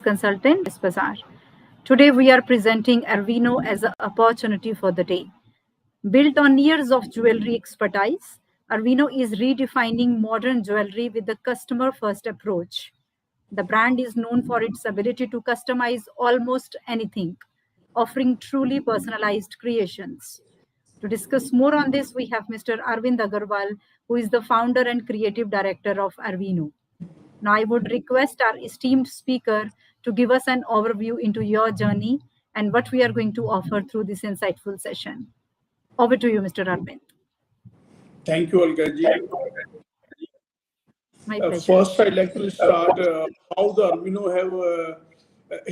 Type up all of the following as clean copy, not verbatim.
consultant, FranchiseBAZAR. Today we are presenting Arvino as an opportunity for the day. Built on years of jewelry expertise, Arvino is redefining modern jewelry with a customer-first approach. The brand is known for its ability to customize almost anything, offering truly personalized creations. To discuss more on this, we have Mr. Arvind Agarwal, who is the founder and creative director of Arvino. Now, I would request our esteemed speaker to give us an overview into your journey and what we are going to offer through this insightful session. Over to you, Mr. Arvind. Thank you, Olga ji. My pleasure. First, I'd like to start how the Arvino have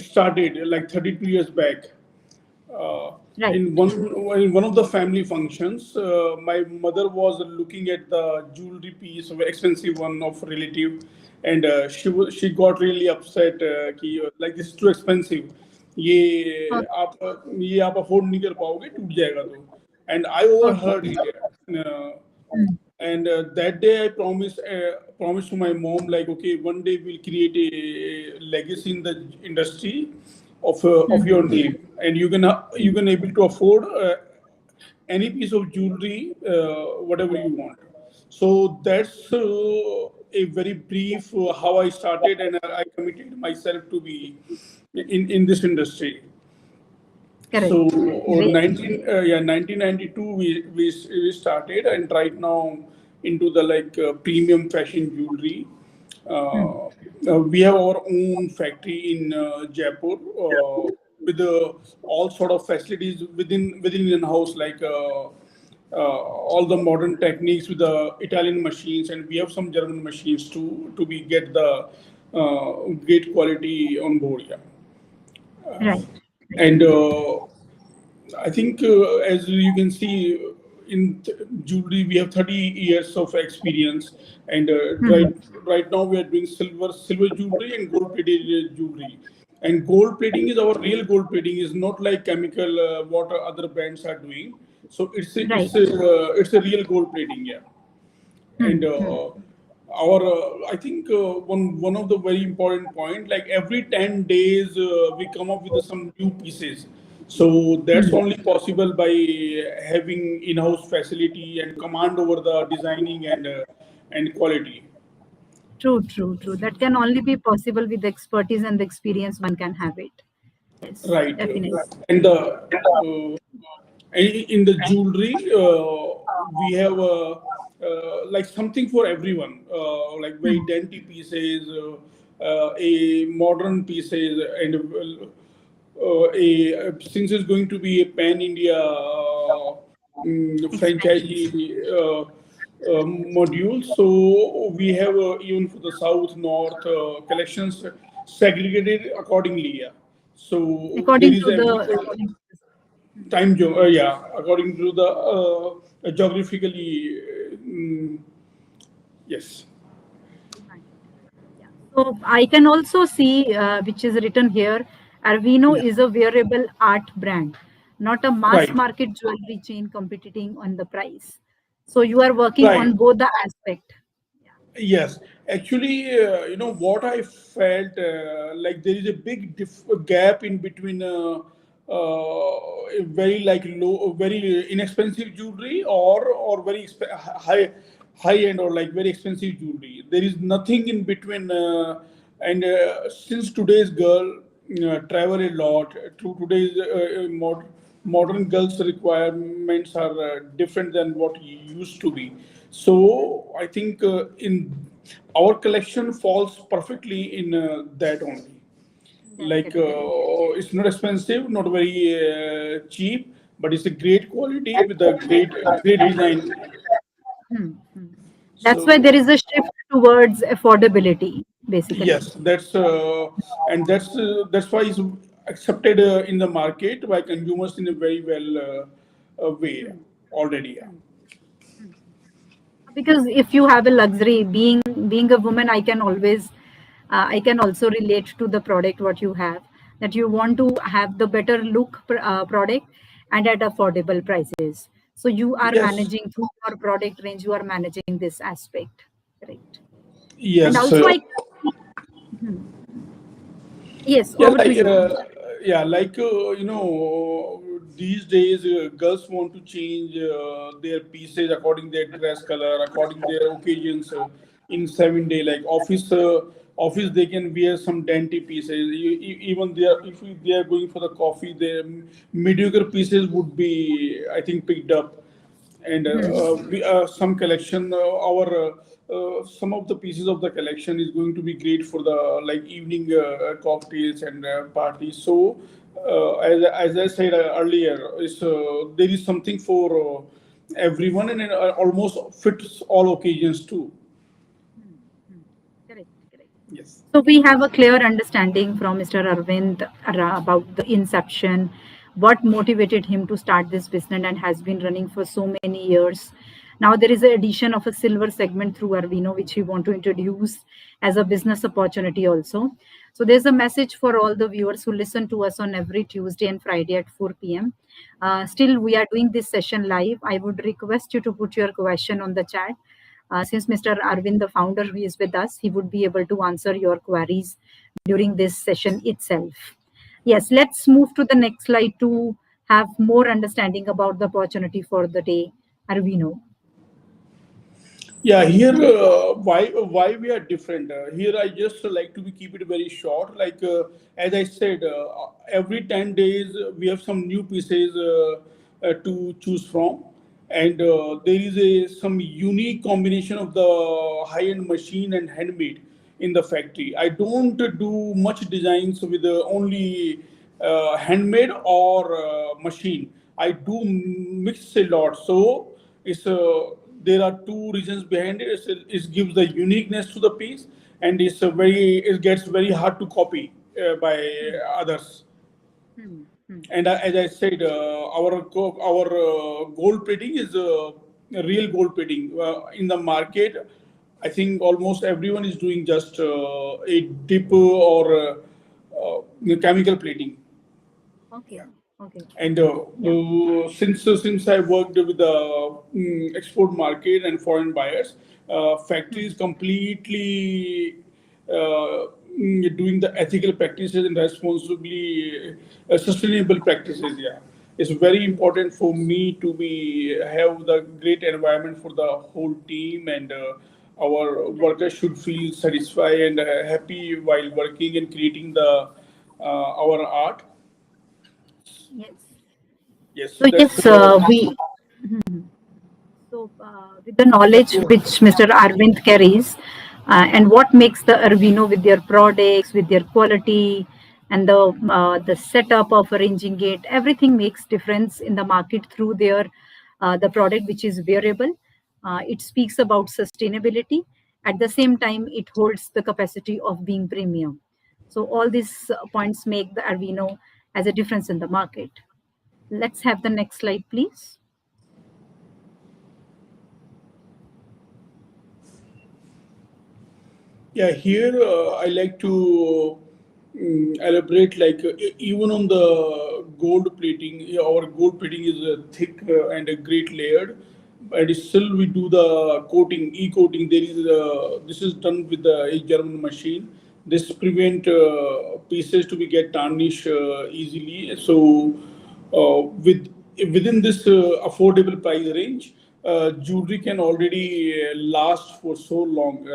started like 32 years back. Right. In one of the family functions, my mother was looking at the jewelry piece, of expensive one of relative, and she got really upset. Like this is too expensive. ये आप afford नहीं कर पाओगे, टूट जाएगा तो. And I overheard it. And that day I promised to my mom, like, okay, one day we'll create a legacy in the industry of your name, and you can able to afford any piece of jewelry, whatever you want. So that's a very brief how I started, and I committed myself to be in this industry. Correct. So 1992 we started, and right now into the premium fashion jewelry. We have our own factory in Jaipur with all sort of facilities within in-house, like all the modern techniques with the Italian machines, and we have some German machines too to get the great quality on board. Yeah. Right. And I think as you can see in jewelry, we have 30 years of experience, and right now we are doing silver jewelry and gold plated jewelry. And gold plating is our real gold plating, is not like chemical what other brands are doing. So it's a real gold plating, yeah. And I think one of the very important point, like every 10 days we come up with some new pieces. So that's only possible by having in-house facility and command over the designing and quality. True. That can only be possible with the expertise and the experience one can have it. Yes, right. Definitely. And in the jewelry, we have like something for everyone, like very dainty pieces, a modern pieces, and since it's going to be a pan-India franchise module, so we have even for the south, north collections segregated accordingly. Yeah. So according to the time zone, according to the geographically, yes. So I can also see, which is written here, Arvino is a wearable art brand, not a mass market jewelry chain competing on the price. So you are working on both the aspect. Yes, actually, what I felt like there is a big gap in between a very low, very inexpensive jewelry or very high end or like very expensive jewelry. There is nothing in between, and since today's girl travel a lot, today's modern girls' requirements are different than what used to be. So I think in our collection falls perfectly in that only. Like it's not expensive, not very cheap, but it's a great quality with a great design. That's why there is a shift towards affordability, basically. Yes, that's why it's accepted in the market by consumers in a very well way already. Yeah. Because if you have a luxury, being a woman, I can also relate to the product what you have, that you want to have the better look product and at affordable prices. So you are managing through your product range, you are managing this aspect, correct? Yes. And also Yes, Yeah, over to you. these days girls want to change their pieces according their dress color, according their occasions in 7 day. Like office they can wear some dainty pieces. Even they are, if they are going for the coffee, their mediocre pieces would be, I think, picked up. And some collection our some of the pieces of the collection is going to be great for the like evening cocktails and parties. So as I said earlier, there is something for everyone, and it almost fits all occasions too. Hmm, hmm. Correct, correct. Yes. So we have a clear understanding from Mr. Arvind about the inception, what motivated him to start this business and has been running for so many years. Now there is an addition of a silver segment through Arvino, which we want to introduce as a business opportunity also. So there's a message for all the viewers who listen to us on every Tuesday and Friday at 4 p.m. Still, we are doing this session live. I would request you to put your question on the chat. Since Mr. Arvind, the founder who is with us, he would be able to answer your queries during this session itself. Yes, let's move to the next slide to have more understanding about the opportunity for the day. Arvino. Yeah, here why we are different. Here I just like to be keep it very short. Like as I said, every 10 days we have some new pieces to choose from, and there is a some unique combination of the high end machine and handmade in the factory. I don't do much designs with only handmade or machine. I do mix a lot. So it's there are two reasons behind it. It gives the uniqueness to the piece, and it gets very hard to copy by Hmm, others. hmm, hmm. And as I said, our gold plating is real gold plating in the market. I think almost everyone is doing just a dip or chemical plating. Okay, okay. And Yeah. since I worked with the export market and foreign buyers, Hmm, factory is completely doing the ethical practices and responsibly sustainable practices. Yeah, it's very important for me to be have the great environment for the whole team, and our right. workers should feel satisfied and happy while working and creating the our art. Yes. Yes, So that's yes, we. So, with the knowledge yes. which Mr. Arvind carries, and what makes the Arvino with their products, with their quality, and the setup of arranging it, everything makes difference in the market through their the product which is wearable. It speaks about sustainability. At the same time, it holds the capacity of being premium. So all these points make the Arvino as a difference in the market. Let's have the next slide, please. Yeah, here I like to elaborate like even on the gold plating, yeah, our gold plating is thick and a great layered, but still we do the coating, e-coating. There is this is done with a German machine. This prevent pieces to be get tarnished easily. So with within this affordable price range, jewelry can already last for so long.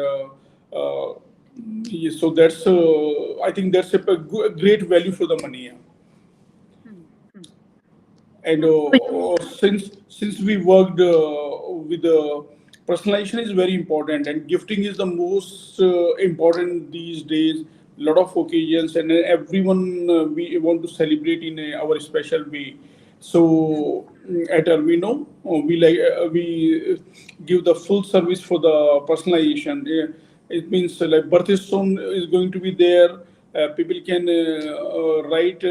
Yeah, so that's I think that's a great value for the money. Yeah. Hmm, hmm. And So, since we worked with personalization is very important, and gifting is the most important these days. Lot of occasions, and everyone we want to celebrate in our special way. hmm, So at Arvino, we give the full service for the personalization. It means like birthstone is going to be there. People can write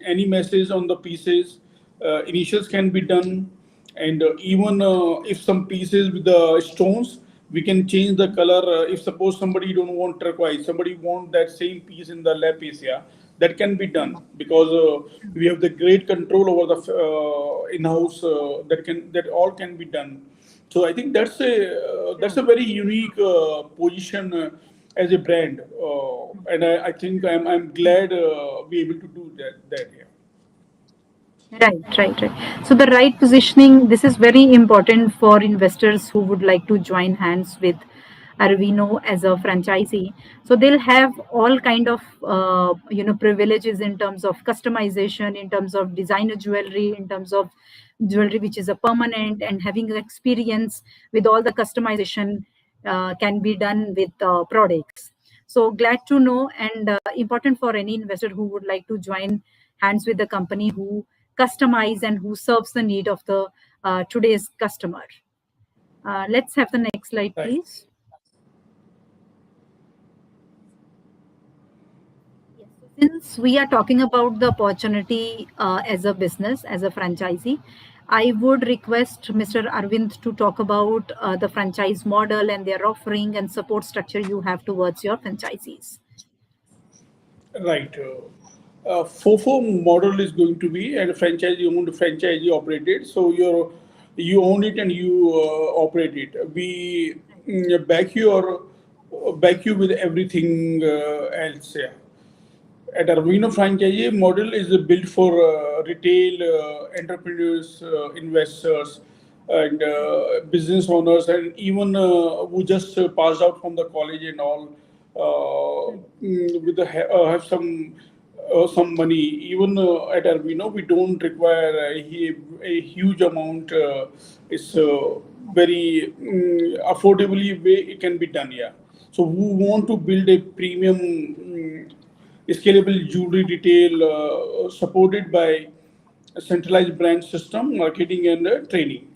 any message on the pieces. Initials can be done, and even if some pieces with the stones, we can change the color. If suppose somebody don't want turquoise, somebody want that same piece in the lapis, yeah, that can be hmm, done because hmm. we have the great control over the in-house that all can be done. So I think that's a Sure. very unique position as a brand, and I think I'm glad we able to do that here. Right. So the right positioning, this is very important for investors who would like to join hands with Arvino as a franchisee. So they'll have all kind of privileges in terms of customization, in terms of designer jewelry, in terms of jewelry which is a permanent, and having experience with all the customization can be done with products. So glad to know, and important for any investor who would like to join hands with the company who customize and who serves the need of the today's customer. Let's have the next slide, Right. please. Yes. So since we are talking about the opportunity as a business, as a franchisee, I would request Mr. Arvind to talk about the franchise model and their offering and support structure you have towards your franchisees. Right. FOFO model is going to be and franchisee owned, franchisee operated. So you own it and you operate it. We back you with everything else. Yeah. At Arvino franchise model is built for retail entrepreneurs, investors, and business owners, and even who just passed out from the college and all, with the have some money. Even at Arvino, we don't require a huge amount. It's very affordably way it can be done. Yeah. So who want to build a premium scalable jewelry retail supported by a centralized brand system, marketing, and training.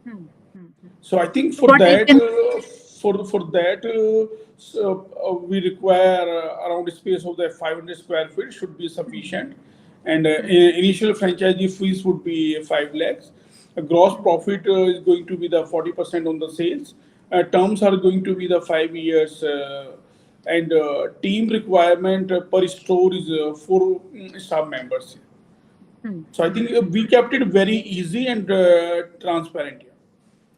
Hmm, hmm, hmm. So I think So what I can for that we require around a space of the 500 square feet should be sufficient, and initial franchisee fees would be 5 lakhs. A gross profit is going to be the 40% on the sales. Terms are going to be the 5 years. And team requirement per store is four staff members. hmm, So I hmm, think hmm. we kept it very easy and transparent.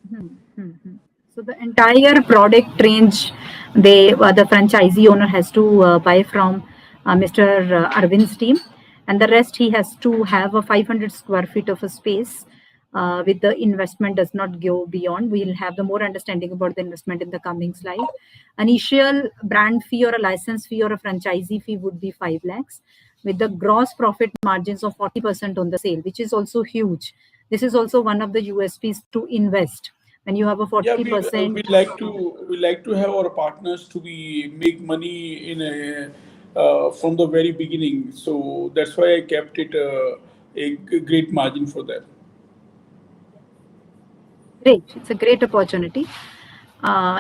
Hmm, hmm, hmm. So the entire product range the franchisee owner has to buy from Mr. Arvind's team, and the rest he has to have a 500 square feet of a space. With the investment does not go beyond. We'll have the more understanding about the investment in the coming slide. Initial brand fee or a license fee or a franchisee fee would be 5 lakhs, with the gross profit margins of 40% on the sale, which is also huge. This is also one of the USPs to invest when you have a Yeah, 40%. we like to have our partners to be make money in a from the very beginning. So that's why I kept it great margin for that. Great, it's a great opportunity.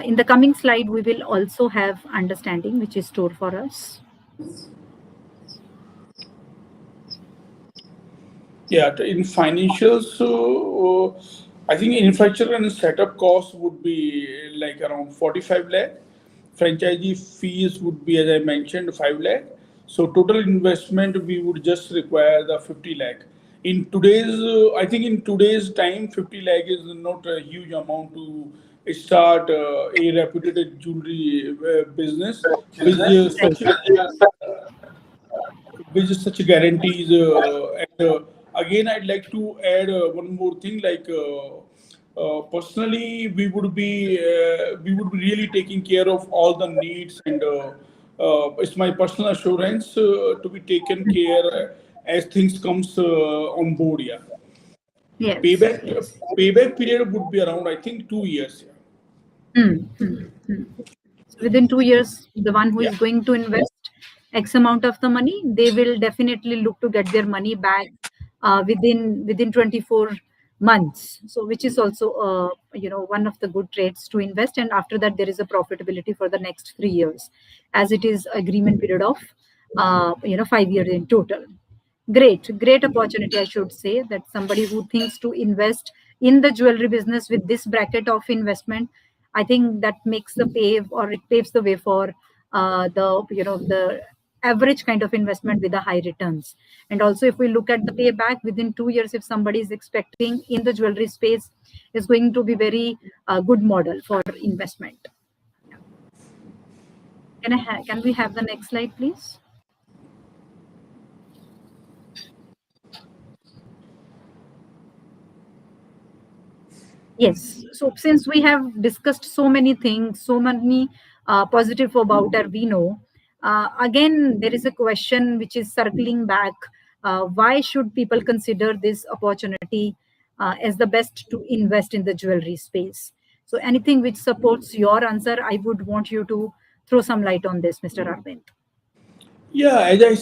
In the coming slide, we will also have understanding, which is stored for us. Yeah, in financials, so I think infrastructure and setup costs would be like around 45 lakh. Franchisee fees would be, as I mentioned, 5 lakh. So total investment we would just require the 50 lakh. In today's, I think in today's time, 50 lakh is not a huge amount to start a reputed jewelry business with Right. such guarantees. And again, I'd like to add one more thing. Like personally, we would be really taking care of all the needs, and it's my personal assurance to be taken care as things comes on board. Yeah, Yes, payback yes. payback period would be around I think 2 years. Hmm, hmm, hmm. So within 2 years, the one who Yeah. is going to invest X amount of the money, they will definitely look to get their money back within 24 months. So which is also one of the good traits to invest. And after that, there is a profitability for the next 3 years, as it is agreement period of 5 years in total. Great opportunity, I should say, that somebody who thinks to invest in the jewelry business with this bracket of investment, I think that makes the pave or it paves the way for the average kind of investment with the high returns. And also, if we look at the payback within 2 years, if somebody is expecting in the jewelry space, is going to be very good model for investment. Can we have the next slide, please? Yes. So since we have discussed so many things, so many positive about Arvino, again there is a question which is circling back. Why should people consider this opportunity as the best to invest in the jewelry space? So anything which supports your answer, I would want you to throw some light on this, Mr. Arvind. Yeah, as I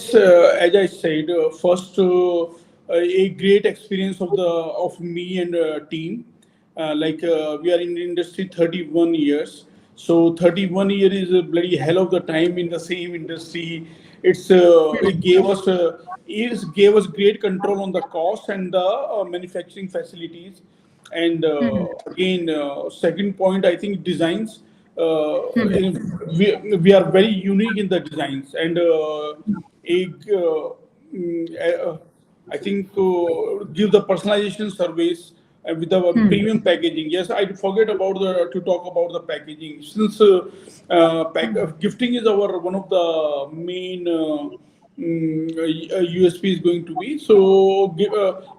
said, first a great experience of the of me and team. We are in the industry 31 years, so 31 year is a bloody hell of the time in the same industry. It gave us great control on the cost and the manufacturing facilities. And again, second point, I think designs. We are very unique in the designs, and a, I think give the personalization service with our premium packaging. Yes, I forget about the to talk about the packaging. Since gifting is our one of the main USP is going to be. So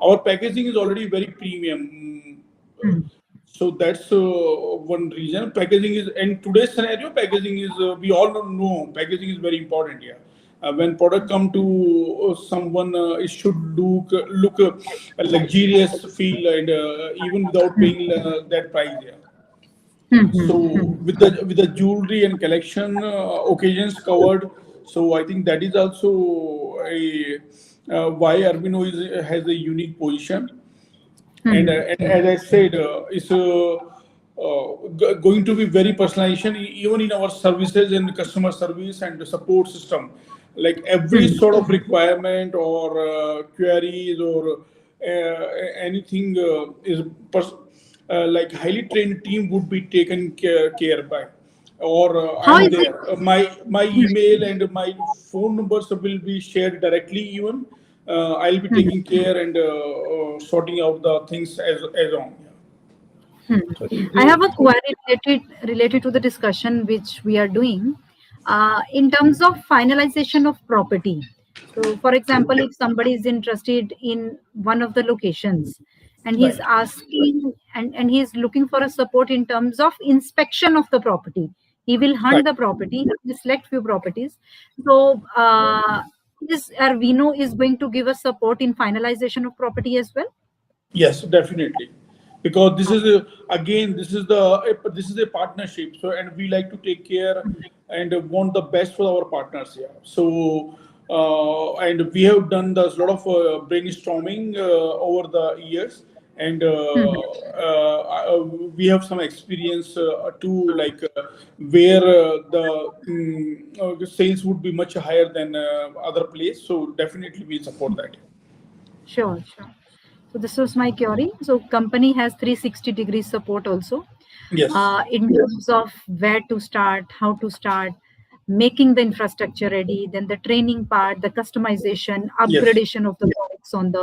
our packaging is already very premium. So that's one reason. Packaging is, in today's scenario, packaging is, we all know packaging is very important here. When product come to someone, it should look luxurious, feel, and even without paying that price. Yeah. So with the jewelry and collection occasions covered, so I think that is also a why Arvino has a unique position. And as I said, it's going to be very personalization even in our services and customer service and the support system. Like every sort of requirement or queries or anything is like highly trained team would be taken care by. Or How I'm is it? there. My email and my phone numbers will be shared directly. Even I'll be taking care and sorting out the things as on. Yeah. So I think I have a query related to the discussion which we are doing in terms of finalization of property. So, for example, if somebody is interested in one of the locations and he's right. asking and he's looking for a support in terms of inspection of the property, he will hunt Right. the property, he will select few properties. So, is Arvino is going to give us support in finalization of property as well? Yes, definitely, because this is again this is a partnership. So and we like to take care and want the best for our partners. Yeah. So and we have done a lot of brainstorming over the years, and we have some experience too, like where the sales would be much higher than other place. So definitely we support that. Sure, sure. So this was my query. So company has 360-degree support also Yes. in terms of where to start, how to start, making the infrastructure ready, then the training part, the customization, Yes. upgradation of the products on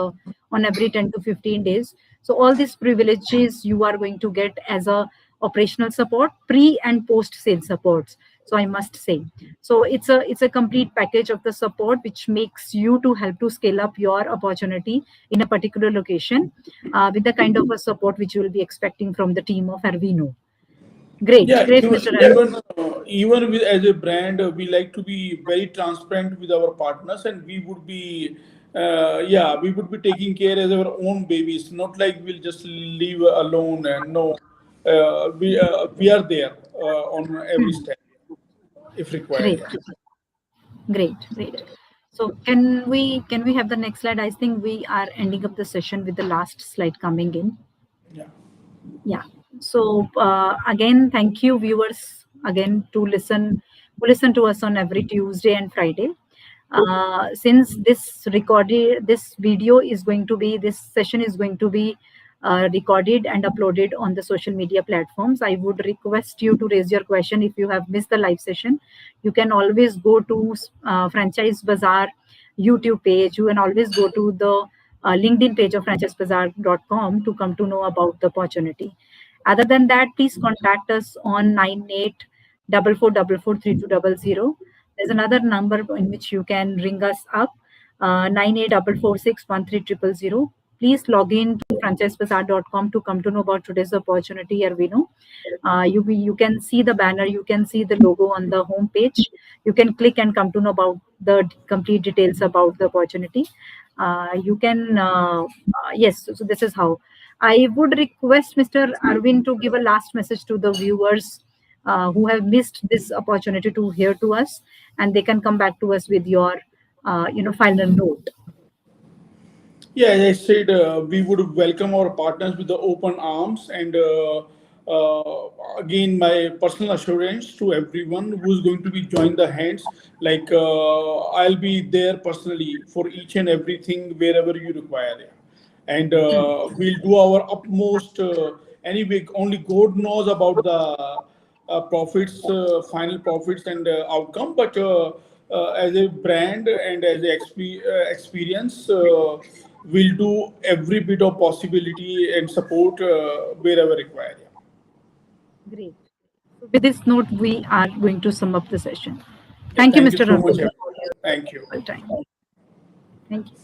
every 10 to 15 days. So all these privileges you are going to get as a operational support, pre and post sale supports. So I must say, so it's a complete package of the support which makes you to help to scale up your opportunity in a particular location with the kind of a support which you will be expecting from the team of Arvino. Great, Yeah, great, Mr. Arvino. even with, as a brand, we like to be very transparent with our partners, and we would be, yeah, we would be taking care as our own babies. Not like we'll just leave alone. And no, we are there on every step if required. Great, Yeah. great, great. So can we have the next slide? I think we are ending up the session with the last slide coming in. Yeah. Yeah. So again, thank you, viewers, again to listen to us on every Tuesday and Friday. Since this video is going to be this session is going to be recorded and uploaded on the social media platforms, I would request you to raise your question if you have missed the live session. You can always go to Franchise Bazaar YouTube page. You can always go to the LinkedIn page of franchisebazar.com to come to know about the opportunity. Other than that, please contact us on 44443200. There's another number in which you can ring us up, 9844613000. Please log in to franchisebazar.com to come to know about today's opportunity, Arvino. You can see the banner, you can see the logo on the home page. You can click and come to know about the complete details about the opportunity. You can yes. So this is how. I would request Mr. Arvind to give a last message to the viewers who have missed this opportunity to hear to us, and they can come back to us with your final note. Yeah, as I said, we would welcome our partners with the open arms, and again, my personal assurance to everyone who's going to be join the hands. Like I'll be there personally for each and everything wherever you require. Yeah. And we'll do our utmost. Anyway, only God knows about the profits, final profits and outcome. But as a brand and as a experience, we'll do every bit of possibility and support wherever required. Yeah. Great. So with this note, we are going to sum up the session. Yeah, Thank you, thank you Mr. so much, Arvind, everyone. for your Thank you. valuable time. Thank you.